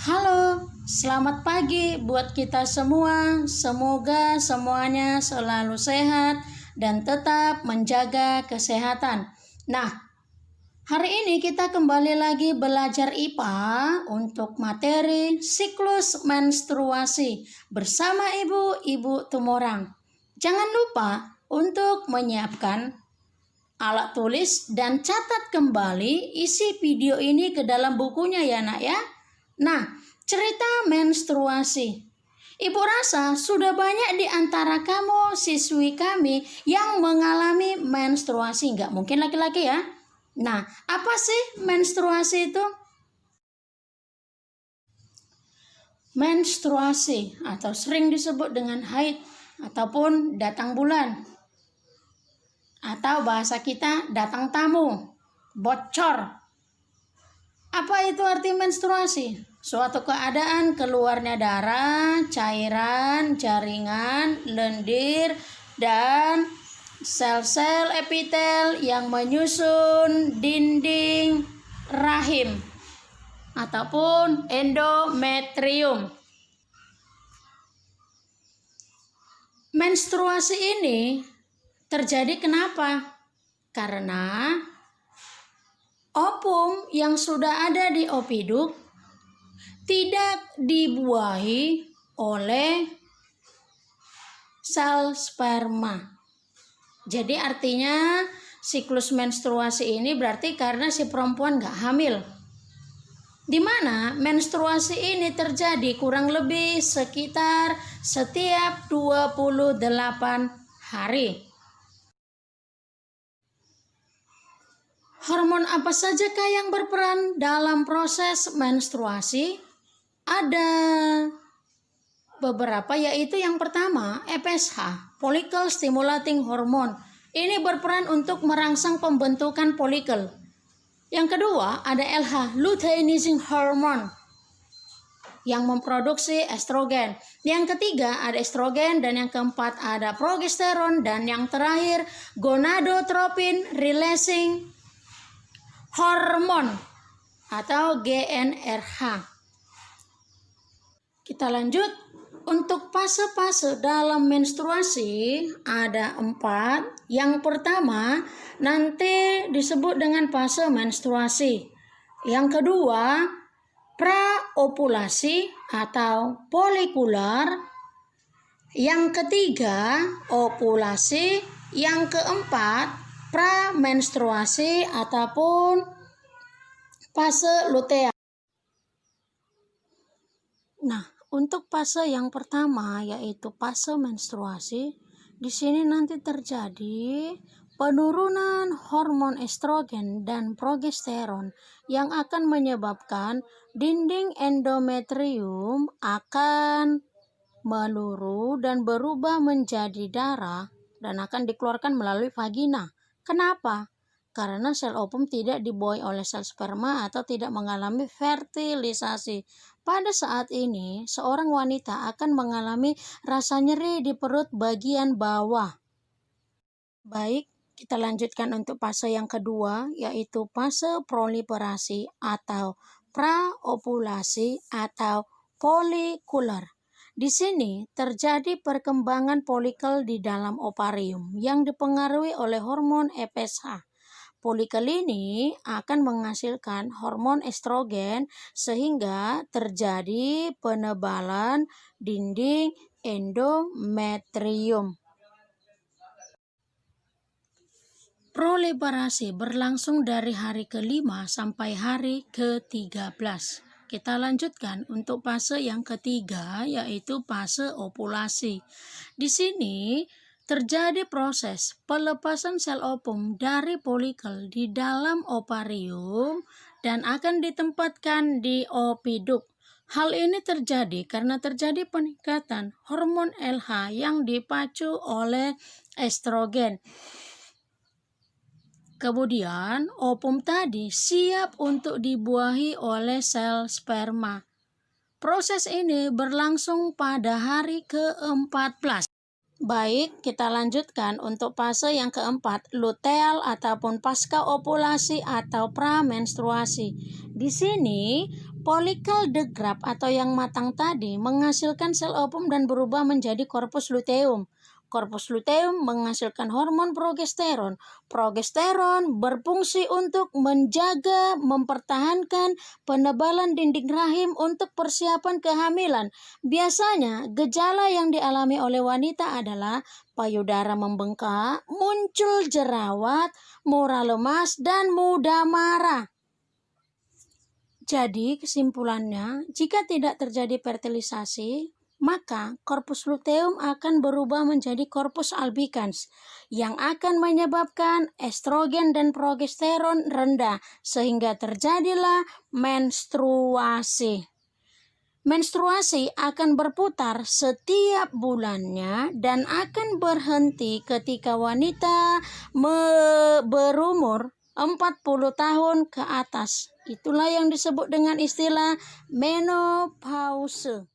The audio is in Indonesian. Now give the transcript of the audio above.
Halo, selamat pagi buat kita semua. Semoga semuanya selalu sehat dan tetap menjaga kesehatan. Nah, hari ini kita kembali lagi belajar IPA untuk materi siklus menstruasi bersama Ibu Tumorang. Jangan lupa untuk menyiapkan alat tulis dan catat kembali isi video ini ke dalam bukunya ya nak ya. Nah, cerita menstruasi. Ibu rasa sudah banyak di antara kamu siswi kami yang mengalami menstruasi. Nggak mungkin laki-laki ya. Nah, apa sih menstruasi itu? Menstruasi atau sering disebut dengan haid ataupun datang bulan. Atau bahasa kita datang tamu, bocor. Apa itu arti menstruasi? Suatu keadaan keluarnya darah, cairan, jaringan, lendir, dan sel-sel epitel yang menyusun dinding rahim ataupun endometrium. Menstruasi ini terjadi kenapa? Karena ovum yang sudah ada di opiduk tidak dibuahi oleh sel sperma. Jadi artinya siklus menstruasi ini berarti karena si perempuan gak hamil. Di mana menstruasi ini terjadi kurang lebih sekitar setiap 28 hari. Hormon apa sajakah yang berperan dalam proses menstruasi? Ada beberapa, yaitu yang pertama FSH, Follicle Stimulating Hormone. Ini berperan untuk merangsang pembentukan folikel. Yang kedua ada LH, Luteinizing Hormone, yang memproduksi estrogen. Yang ketiga ada estrogen, dan yang keempat ada progesteron, dan yang terakhir gonadotropin releasing hormone atau GnRH. Kita lanjut. Untuk fase-fase dalam menstruasi ada 4. Yang pertama nanti disebut dengan fase menstruasi. Yang kedua praovulasi atau folikular. Yang ketiga ovulasi. Yang keempat pramenstruasi ataupun fase luteal. Nah, untuk fase yang pertama yaitu fase menstruasi, di sini nanti terjadi penurunan hormon estrogen dan progesteron yang akan menyebabkan dinding endometrium akan meluru dan berubah menjadi darah dan akan dikeluarkan melalui vagina. Kenapa? Karena sel ovum tidak dibuahi oleh sel sperma atau tidak mengalami fertilisasi. Pada saat ini, seorang wanita akan mengalami rasa nyeri di perut bagian bawah. Baik, kita lanjutkan untuk fase yang kedua, yaitu fase proliferasi atau praovulasi atau folikular. Di sini terjadi perkembangan folikel di dalam ovarium yang dipengaruhi oleh hormon FSH. Folikel ini akan menghasilkan hormon estrogen sehingga terjadi penebalan dinding endometrium. Proliferasi berlangsung dari hari ke-5 sampai hari ke-13. Kita lanjutkan untuk fase yang ketiga, yaitu fase ovulasi. Di sini terjadi proses pelepasan sel ovum dari folikel di dalam ovarium dan akan ditempatkan di opiduk. Hal ini terjadi karena terjadi peningkatan hormon LH yang dipacu oleh estrogen. Kemudian ovum tadi siap untuk dibuahi oleh sel sperma. Proses ini berlangsung pada hari ke-14. Baik, kita lanjutkan untuk fase yang keempat, luteal ataupun pasca ovulasi atau pramenstruasi. Di sini Follicle degrad atau yang matang tadi menghasilkan sel ovum dan berubah menjadi corpus luteum. Corpus luteum menghasilkan hormon progesteron. Progesteron berfungsi untuk menjaga, mempertahankan penebalan dinding rahim untuk persiapan kehamilan. Biasanya, gejala yang dialami oleh wanita adalah payudara membengkak, muncul jerawat, mural lemas, dan mudah marah. Jadi, kesimpulannya, jika tidak terjadi fertilisasi, maka corpus luteum akan berubah menjadi corpus albicans yang akan menyebabkan estrogen dan progesteron rendah sehingga terjadilah menstruasi. Menstruasi akan berputar setiap bulannya dan akan berhenti ketika wanita berumur 40 tahun ke atas. Itulah yang disebut dengan istilah menopause.